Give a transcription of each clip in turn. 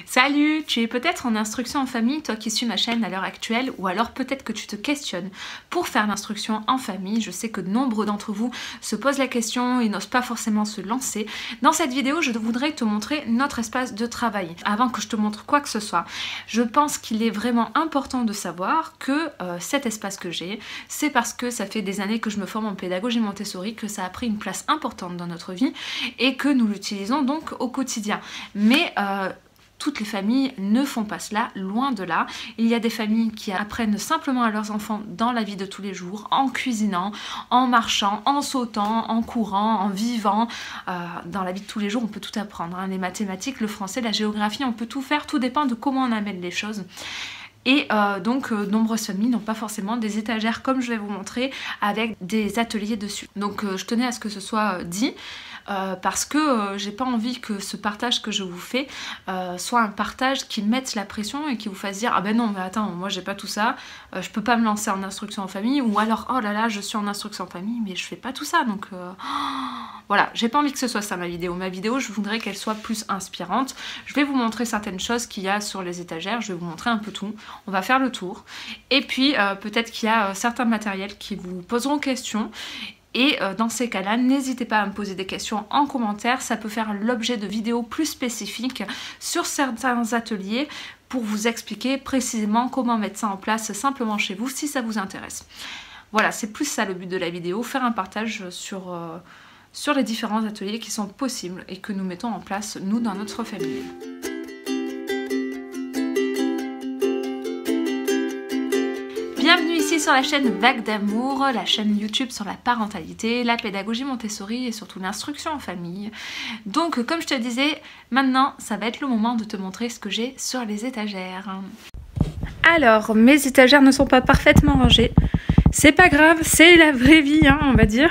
Salut, tu es peut-être en instruction en famille, toi qui suis ma chaîne à l'heure actuelle, ou alors peut-être que tu te questionnes pour faire l'instruction en famille. Je sais que nombre d'entre vous se posent la question et n'osent pas forcément se lancer. Dans cette vidéo, je voudrais te montrer notre espace de travail. Avant que je te montre quoi que ce soit, je pense qu'il est vraiment important de savoir que cet espace que j'ai, c'est parce que ça fait des années que je me forme en pédagogie Montessori, que ça a pris une place importante dans notre vie et que nous l'utilisons donc au quotidien. Mais toutes les familles ne font pas cela, loin de là. Il y a des familles qui apprennent simplement à leurs enfants dans la vie de tous les jours, en cuisinant, en marchant, en sautant, en courant, en vivant. Dans la vie de tous les jours, on peut tout apprendre, hein. Les mathématiques, le français, la géographie, on peut tout faire, tout dépend de comment on amène les choses. Et donc nombreuses familles n'ont pas forcément des étagères comme je vais vous montrer avec des ateliers dessus. Donc je tenais à ce que ce soit dit. Parce que j'ai pas envie que ce partage que je vous fais soit un partage qui mette la pression et qui vous fasse dire ah ben non mais attends, moi j'ai pas tout ça, je peux pas me lancer en instruction en famille, ou alors oh là là je suis en instruction en famille mais je fais pas tout ça, donc voilà, j'ai pas envie que ce soit ça ma vidéo. Ma vidéo, je voudrais qu'elle soit plus inspirante. Je vais vous montrer certaines choses qu'il y a sur les étagères, je vais vous montrer un peu tout, on va faire le tour, et puis peut-être qu'il y a certains matériels qui vous poseront question. Et dans ces cas-là, n'hésitez pas à me poser des questions en commentaire, ça peut faire l'objet de vidéos plus spécifiques sur certains ateliers pour vous expliquer précisément comment mettre ça en place simplement chez vous si ça vous intéresse. Voilà, c'est plus ça le but de la vidéo, faire un partage sur les différents ateliers qui sont possibles et que nous mettons en place nous dans notre famille. Bienvenue ici sur la chaîne Vague d'amour, la chaîne YouTube sur la parentalité, la pédagogie Montessori et surtout l'instruction en famille. Donc comme je te disais, maintenant ça va être le moment de te montrer ce que j'ai sur les étagères. Alors mes étagères ne sont pas parfaitement rangées, c'est pas grave, c'est la vraie vie hein, on va dire.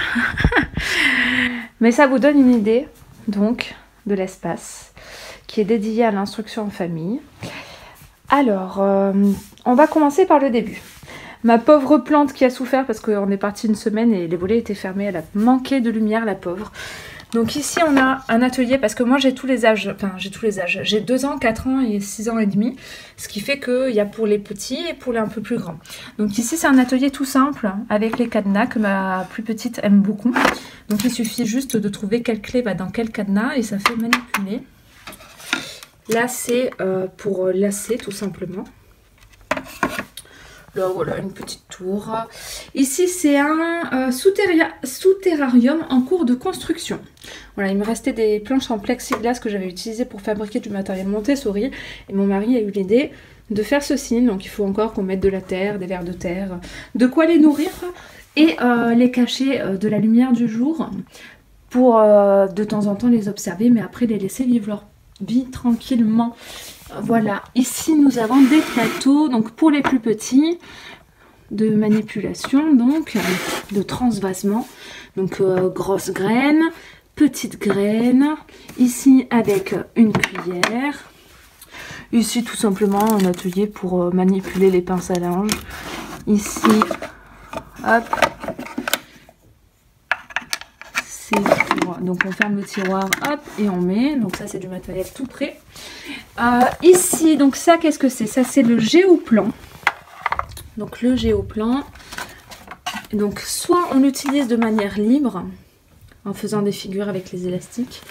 Mais ça vous donne une idée donc de l'espace qui est dédié à l'instruction en famille. Alors on va commencer par le début. Ma pauvre plante qui a souffert parce qu'on est parti une semaine et les volets étaient fermés, elle a manqué de lumière la pauvre. Donc ici on a un atelier parce que moi j'ai tous les âges, enfin j'ai tous les âges, j'ai 2 ans, 4 ans et 6 ans et demi, ce qui fait qu'il y a pour les petits et pour les un peu plus grands. Donc ici c'est un atelier tout simple avec les cadenas que ma plus petite aime beaucoup. Donc il suffit juste de trouver quelle clé va dans quel cadenas et ça fait manipuler. Là c'est pour lasser tout simplement. Là, voilà, une petite tour. Ici, c'est un sous-terrarium en cours de construction. Voilà, il me restait des planches en plexiglas que j'avais utilisées pour fabriquer du matériel Montessori. Et mon mari a eu l'idée de faire ceci. Donc, il faut encore qu'on mette de la terre, des vers de terre, de quoi les nourrir et les cacher de la lumière du jour pour de temps en temps les observer, mais après les laisser vivre leur vie tranquillement. Voilà, ici nous avons des plateaux, donc pour les plus petits, de manipulation, donc de transvasement, donc grosses graines, petites graines, ici avec une cuillère, ici tout simplement un atelier pour manipuler les pinces à linge, ici, hop, donc on ferme le tiroir, hop, et on met, donc ça c'est du matériel tout prêt. Ici, donc ça qu'est-ce que c'est? Ça c'est le géoplan. Donc le géoplan, donc soit on l'utilise de manière libre, en faisant des figures avec les élastiques,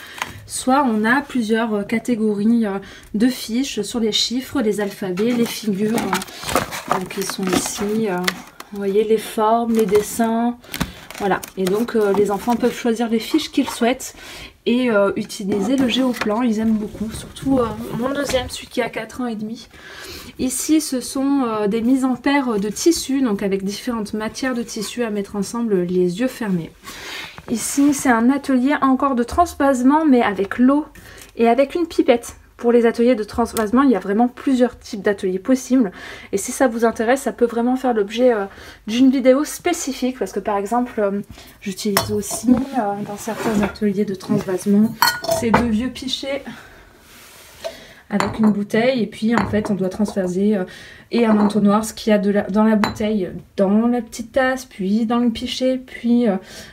soit on a plusieurs catégories de fiches sur les chiffres, les alphabets, les figures, donc ils sont ici, vous voyez les formes, les dessins. Voilà, et donc les enfants peuvent choisir les fiches qu'ils souhaitent et utiliser le géoplan, ils aiment beaucoup, surtout mon deuxième, celui qui a 4 ans et demi. Ici, ce sont des mises en paire de tissus, donc avec différentes matières de tissus à mettre ensemble les yeux fermés. Ici, c'est un atelier encore de transvasement, mais avec l'eau et avec une pipette. Pour les ateliers de transvasement, il y a vraiment plusieurs types d'ateliers possibles. Et si ça vous intéresse, ça peut vraiment faire l'objet d'une vidéo spécifique. Parce que par exemple, j'utilise aussi dans certains ateliers de transvasement ces 2 vieux pichets avec une bouteille. Et puis en fait, on doit transvaser et un entonnoir, ce qu'il y a dans la bouteille, dans la petite tasse, puis dans le pichet, puis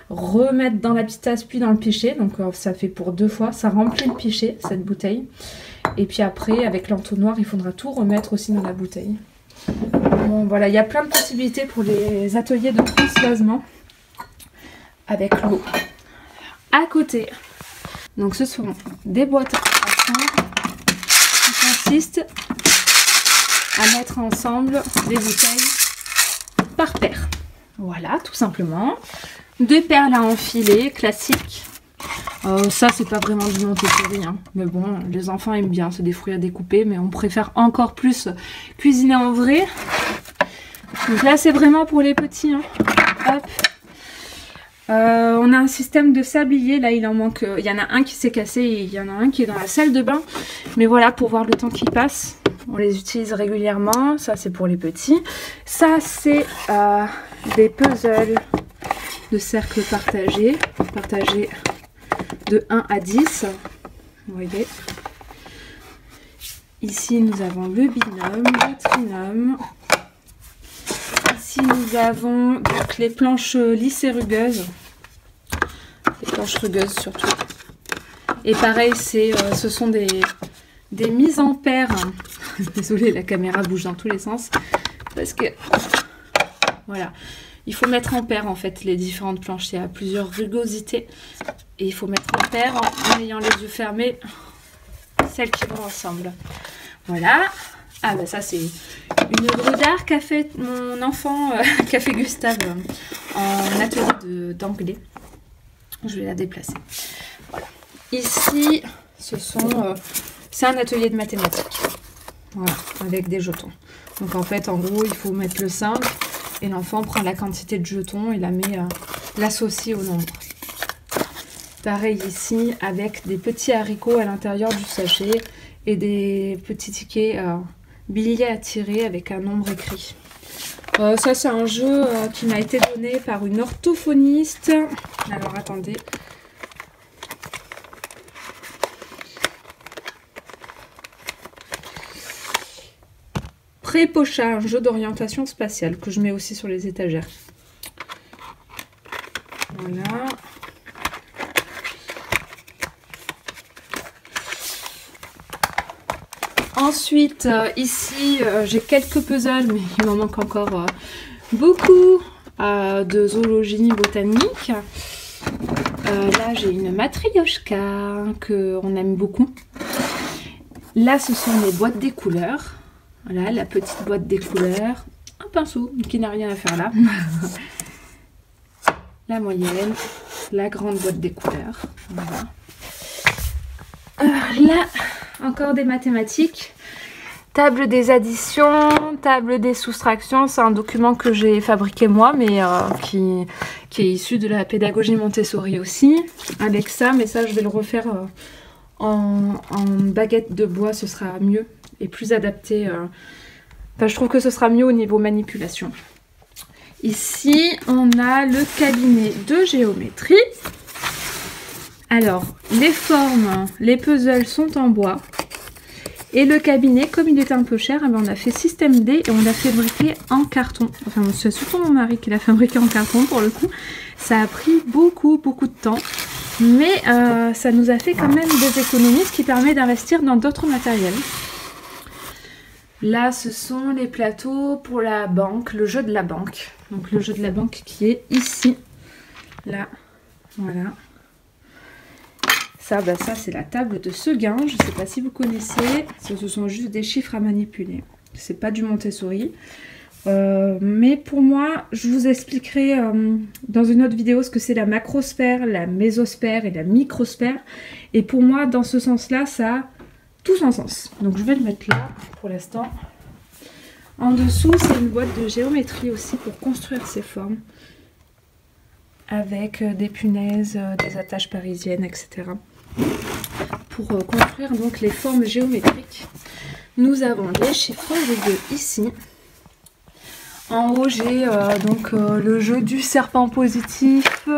remettre dans la petite tasse, puis dans le pichet. Donc ça fait pour 2 fois, ça remplit le pichet, cette bouteille. Et puis après, avec l'entonnoir, il faudra tout remettre aussi dans la bouteille. Bon, voilà, il y a plein de possibilités pour les ateliers de transvasement avec l'eau. À côté, donc ce sont des boîtes à façon qui consistent à mettre ensemble des bouteilles par paire. Voilà, tout simplement. Des perles à enfiler, classiques. Ça, c'est pas vraiment du Montessori, hein. Mais bon, les enfants aiment bien, c'est des fruits à découper, mais on préfère encore plus cuisiner en vrai. Donc là, c'est vraiment pour les petits, hein. Hop. On a un système de sablier, là il en manque, il y en a un qui s'est cassé et il y en a un qui est dans la salle de bain. Mais voilà, pour voir le temps qui passe, on les utilise régulièrement. Ça, c'est pour les petits. Ça, c'est des puzzles de cercles partagés de 1 à 10. Vous voyez. Ici, nous avons le binôme, le trinôme. Ici, nous avons donc les planches lisses et rugueuses. Les planches rugueuses surtout. Et pareil, ce sont des mises en paire. Désolée, la caméra bouge dans tous les sens. Parce que, voilà, il faut mettre en paire en fait les différentes planches. Il y a plusieurs rugosités. Et il faut mettre en paire en ayant les yeux fermés celles qui vont ensemble. Voilà. Ah bah ça c'est une œuvre d'art qu'a fait mon enfant, qu'a fait Gustave en atelier d'anglais. Je vais la déplacer. Voilà. Ici, c'est un atelier de mathématiques. Voilà, avec des jetons. Donc en fait, en gros, il faut mettre le 5 et l'enfant prend la quantité de jetons et l'associe au nombre. Pareil ici, avec des petits haricots à l'intérieur du sachet et des petits tickets billets à tirer avec un nombre écrit. Ça, c'est un jeu qui m'a été donné par une orthophoniste. Alors, attendez. Prépocha, un jeu d'orientation spatiale que je mets aussi sur les étagères. Voilà. Ensuite, ici, j'ai quelques puzzles, mais il m'en manque encore beaucoup de zoologie botanique. Là, j'ai une matrioshka qu'on aime beaucoup. Là, ce sont les boîtes des couleurs. Voilà, la petite boîte des couleurs. Un pinceau qui n'a rien à faire là. La moyenne, la grande boîte des couleurs. Voilà. Là, encore des mathématiques. Table des additions, table des soustractions. C'est un document que j'ai fabriqué moi, mais qui est issu de la pédagogie Montessori aussi. Avec ça, mais ça, je vais le refaire en baguette de bois. Ce sera mieux et plus adapté. Enfin, je trouve que ce sera mieux au niveau manipulation. Ici, on a le cabinet de géométrie. Alors, les formes, les puzzles sont en bois. Et le cabinet, comme il était un peu cher, on a fait système D et on l'a fabriqué en carton. Enfin, c'est surtout mon mari qui l'a fabriqué en carton pour le coup. Ça a pris beaucoup de temps. Mais ça nous a fait quand même des économies, ce qui permet d'investir dans d'autres matériels. Là, ce sont les plateaux pour la banque, le jeu de la banque. Donc le jeu de la banque qui est ici. Là, voilà. Ça, ça c'est la table de Seguin. Je ne sais pas si vous connaissez. Ce sont juste des chiffres à manipuler. C'est pas du Montessori. Mais pour moi, je vous expliquerai dans une autre vidéo ce que c'est la macrosphère, la mésosphère et la microsphère. Et pour moi, dans ce sens-là, ça a tout son sens. Donc je vais le mettre là pour l'instant. En dessous, c'est une boîte de géométrie aussi pour construire ces formes. Avec des punaises, des attaches parisiennes, etc. Pour construire donc les formes géométriques. Nous avons les chiffres rugueux ici. En haut, j'ai donc le jeu du serpent positif,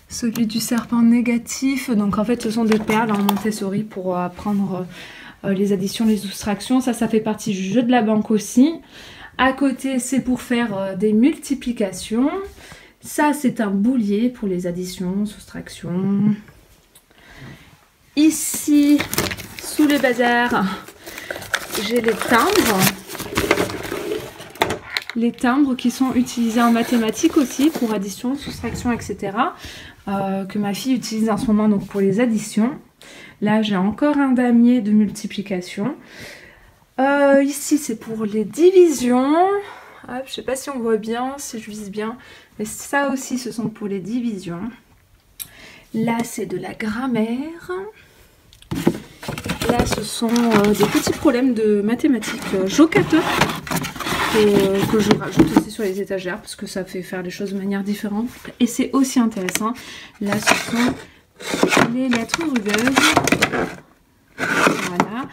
celui du serpent négatif. Donc en fait, ce sont des perles en Montessori pour apprendre les additions, les soustractions. Ça fait partie du jeu de la banque aussi. À côté, c'est pour faire des multiplications. Ça, c'est un boulier pour les additions, soustractions. Ici, sous les bazars, j'ai les timbres. Les timbres qui sont utilisés en mathématiques aussi, pour addition, soustraction, etc. Que ma fille utilise en ce moment donc pour les additions. Là, j'ai encore un damier de multiplication. Ici, c'est pour les divisions. Hop, je sais pas si on voit bien, si je vise bien. Mais ça aussi, ce sont pour les divisions. Là, c'est de la grammaire. Là, ce sont des petits problèmes de mathématiques jocateurs que je rajoute aussi sur les étagères parce que ça fait faire les choses de manière différente. Et c'est aussi intéressant. Là, ce sont les lettres rugueuses. Voilà.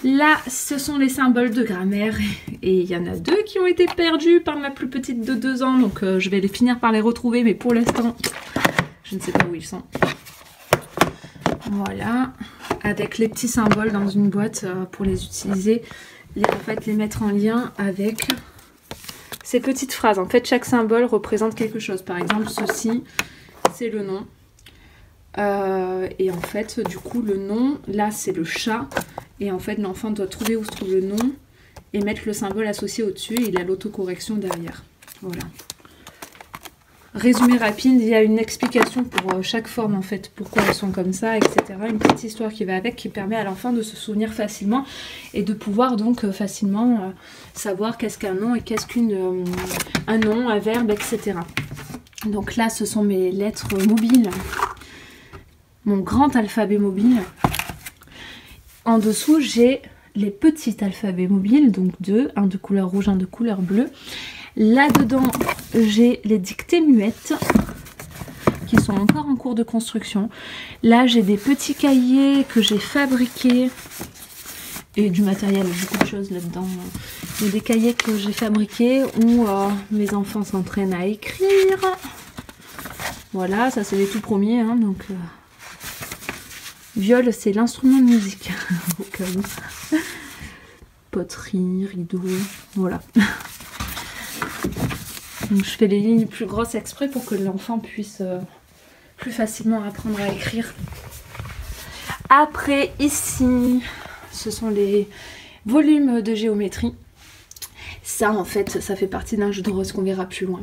Là, ce sont les symboles de grammaire. Et il y en a 2 qui ont été perdus par ma plus petite de 2 ans. Donc, je vais finir par les retrouver. Mais pour l'instant, je ne sais pas où ils sont. Voilà. Avec les petits symboles dans une boîte pour les utiliser. Et en fait, les mettre en lien avec ces petites phrases. En fait, chaque symbole représente quelque chose. Par exemple, ceci, c'est le nom. Et en fait, du coup, le nom, là, c'est le chat. Et en fait, l'enfant doit trouver où se trouve le nom et mettre le symbole associé au-dessus. Et il a l'autocorrection derrière. Voilà. Résumé rapide, il y a une explication pour chaque forme, en fait, pourquoi elles sont comme ça, etc. Une petite histoire qui va avec, qui permet à l'enfant de se souvenir facilement et de pouvoir donc facilement savoir qu'est-ce qu'un nom et qu'est-ce qu'un nom, un verbe, etc. Donc là, ce sont mes lettres mobiles. Mon grand alphabet mobile. En dessous, j'ai les petits alphabets mobiles, donc 2, un de couleur rouge, un de couleur bleue. Là-dedans, j'ai les dictées muettes qui sont encore en cours de construction. Là, j'ai des petits cahiers que j'ai fabriqués et du matériel, beaucoup de choses là-dedans. Il y a des cahiers que j'ai fabriqués où mes enfants s'entraînent à écrire. Voilà, ça c'est les tout premiers, hein, donc... Viol, c'est l'instrument de musique, au cas où. Poterie, rideau, voilà. Donc je fais les lignes plus grosses exprès pour que l'enfant puisse plus facilement apprendre à écrire. Après, ici, ce sont les volumes de géométrie. Ça, en fait, ça fait partie d'un jeu de rose qu'on verra plus loin.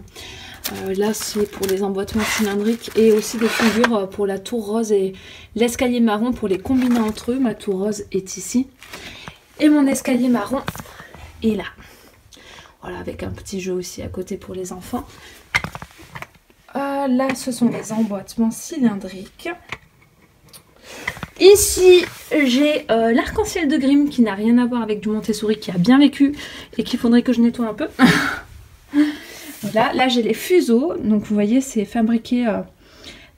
Là, c'est pour les emboîtements cylindriques et aussi des figures pour la tour rose et l'escalier marron pour les combiner entre eux. Ma tour rose est ici. Et mon escalier marron est là. Voilà, avec un petit jeu aussi à côté pour les enfants. Là, ce sont les emboîtements cylindriques. Ici, j'ai l'arc-en-ciel de Grimm qui n'a rien à voir avec du Montessori, qui a bien vécu et qu'il faudrait que je nettoie un peu. Voilà, là j'ai les fuseaux, donc vous voyez c'est fabriqué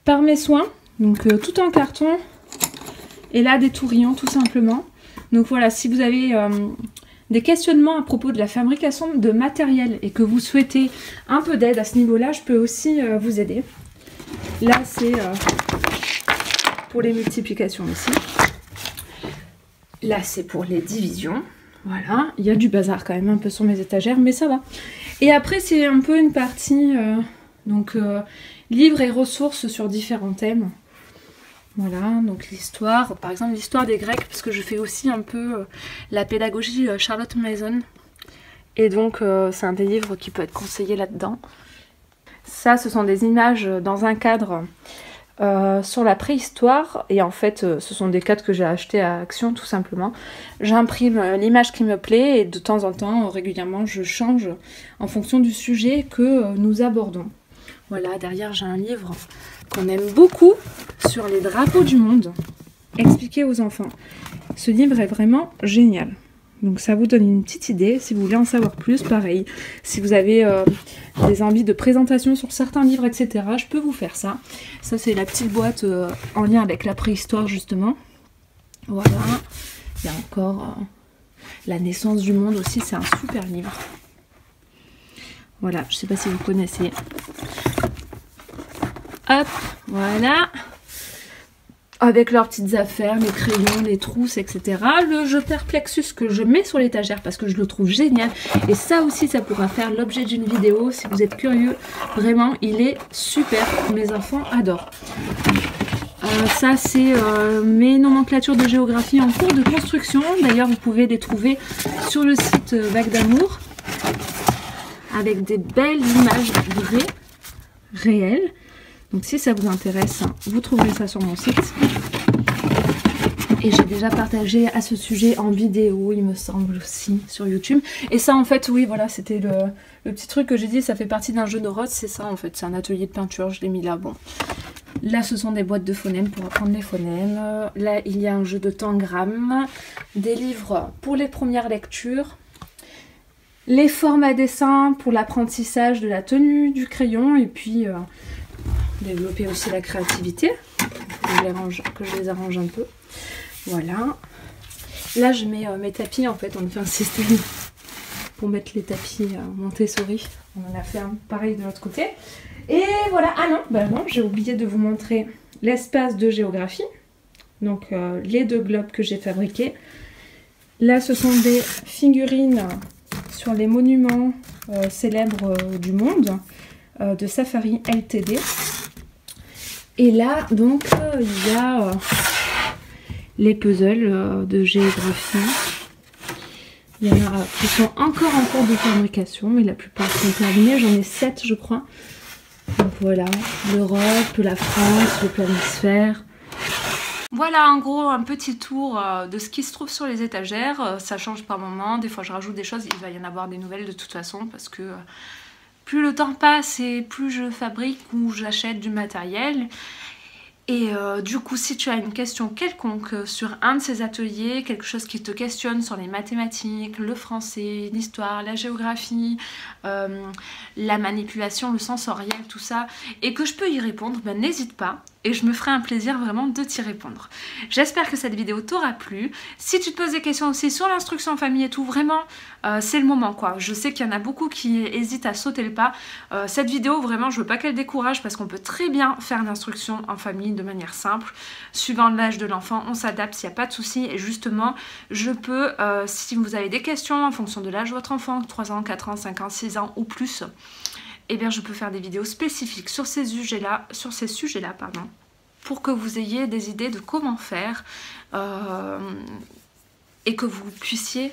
par mes soins, donc tout en carton, et là des tourillons tout simplement. Donc voilà, si vous avez des questionnements à propos de la fabrication de matériel et que vous souhaitez un peu d'aide à ce niveau-là, je peux aussi vous aider. Là c'est pour les multiplications aussi. Là c'est pour les divisions. Voilà, il y a du bazar quand même un peu sur mes étagères, mais ça va. Et après, c'est un peu une partie, livres et ressources sur différents thèmes. Voilà, donc l'histoire, par exemple l'histoire des Grecs, parce que je fais aussi un peu la pédagogie Charlotte Mason. Et donc, c'est un des livres qui peut être conseillé là-dedans. Ça, ce sont des images dans un cadre... sur la préhistoire, et en fait ce sont des cadres que j'ai achetés à Action tout simplement. J'imprime l'image qui me plaît et de temps en temps, régulièrement, je change en fonction du sujet que nous abordons. Voilà, derrière j'ai un livre qu'on aime beaucoup sur les drapeaux du monde, expliqué aux enfants. Ce livre est vraiment génial. Donc ça vous donne une petite idée, si vous voulez en savoir plus, pareil. Si vous avez des envies de présentation sur certains livres, etc., je peux vous faire ça. Ça c'est la petite boîte en lien avec la préhistoire justement. Voilà. Il y a encore La naissance du monde aussi, c'est un super livre. Voilà, je sais pas si vous connaissez. Hop, voilà. Avec leurs petites affaires, les crayons, les trousses, etc. Le jeu Perplexus que je mets sur l'étagère parce que je le trouve génial. Et ça aussi, ça pourra faire l'objet d'une vidéo si vous êtes curieux. Vraiment, il est super. Mes enfants adorent. Ça c'est mes nomenclatures de géographie en cours de construction. D'ailleurs vous pouvez les trouver sur le site Vagues d'amour avec des belles images vraies, réelles. Donc si ça vous intéresse, vous trouverez ça sur mon site. Et j'ai déjà partagé à ce sujet en vidéo, il me semble aussi, sur YouTube. Et ça en fait, oui, voilà, c'était le petit truc que j'ai dit, ça fait partie d'un jeu de rose, c'est ça en fait, c'est un atelier de peinture, je l'ai mis là, bon. Là ce sont des boîtes de phonèmes pour apprendre les phonèmes. Là il y a un jeu de tangram, des livres pour les premières lectures, les formes à dessin pour l'apprentissage de la tenue du crayon et puis développer aussi la créativité, que je les arrange un peu. Voilà. Là je mets mes tapis en fait, on a fait un système pour mettre les tapis Montessori. On en a fait un pareil de l'autre côté. Et voilà, ah non, bah non, j'ai oublié de vous montrer l'espace de géographie. Donc les deux globes que j'ai fabriqués. Là ce sont des figurines sur les monuments célèbres du monde de Safari Ltd. Et là donc il y a les puzzles de géographie. Il y en a qui sont encore en cours de fabrication, mais la plupart sont terminés. J'en ai 7 je crois. Donc voilà, l'Europe, la France, le planisphère. Voilà en gros un petit tour de ce qui se trouve sur les étagères. Ça change par moment, des fois je rajoute des choses, il va y en avoir des nouvelles de toute façon parce que plus le temps passe et plus je fabrique ou j'achète du matériel. Et du coup si tu as une question quelconque sur un de ces ateliers, quelque chose qui te questionne sur les mathématiques, le français, l'histoire, la géographie, la manipulation, le sensoriel, tout ça, et que je peux y répondre, ben, n'hésite pas. Et je me ferai un plaisir vraiment de t'y répondre. J'espère que cette vidéo t'aura plu. Si tu te poses des questions aussi sur l'instruction en famille et tout, vraiment, c'est le moment quoi. Je sais qu'il y en a beaucoup qui hésitent à sauter le pas. Cette vidéo, vraiment, je veux pas qu'elle décourage parce qu'on peut très bien faire l'instruction en famille de manière simple. Suivant l'âge de l'enfant, on s'adapte, s'il n'y a pas de souci. Et justement, je peux, si vous avez des questions en fonction de l'âge de votre enfant, 3 ans, 4 ans, 5 ans, 6 ans ou plus, eh bien je peux faire des vidéos spécifiques sur ces sujets-là, pour que vous ayez des idées de comment faire et que vous puissiez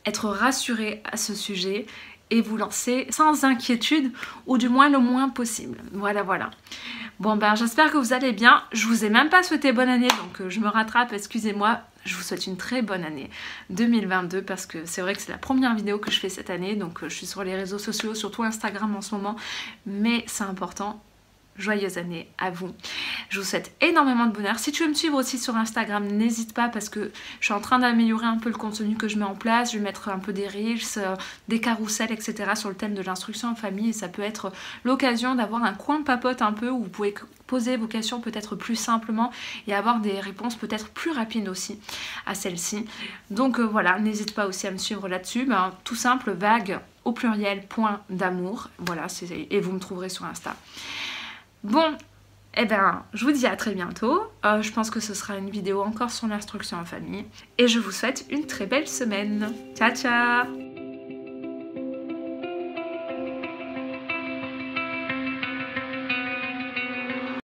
être rassurés à ce sujet et vous lancer sans inquiétude ou du moins le moins possible. Voilà, voilà. Bon ben j'espère que vous allez bien. Je vous ai même pas souhaité bonne année donc je me rattrape, excusez-moi. Je vous souhaite une très bonne année 2022 parce que c'est vrai que c'est la première vidéo que je fais cette année. Donc je suis sur les réseaux sociaux, surtout Instagram en ce moment. Mais c'est important. Joyeuse année à vous. Je vous souhaite énormément de bonheur. Si tu veux me suivre aussi sur Instagram, n'hésite pas parce que je suis en train d'améliorer un peu le contenu que je mets en place. Je vais mettre un peu des reels, des carousels, etc. sur le thème de l'instruction en famille. Et ça peut être l'occasion d'avoir un coin papote un peu où vous pouvez poser vos questions peut-être plus simplement et avoir des réponses peut-être plus rapides aussi à celles-ci. Donc voilà, n'hésite pas aussi à me suivre là-dessus. Ben, tout simple, vague au pluriel, .d'amour. Voilà, et vous me trouverez sur Insta. Bon, eh ben, je vous dis à très bientôt. Je pense que ce sera une vidéo encore sur l'instruction en famille. Et je vous souhaite une très belle semaine. Ciao, ciao!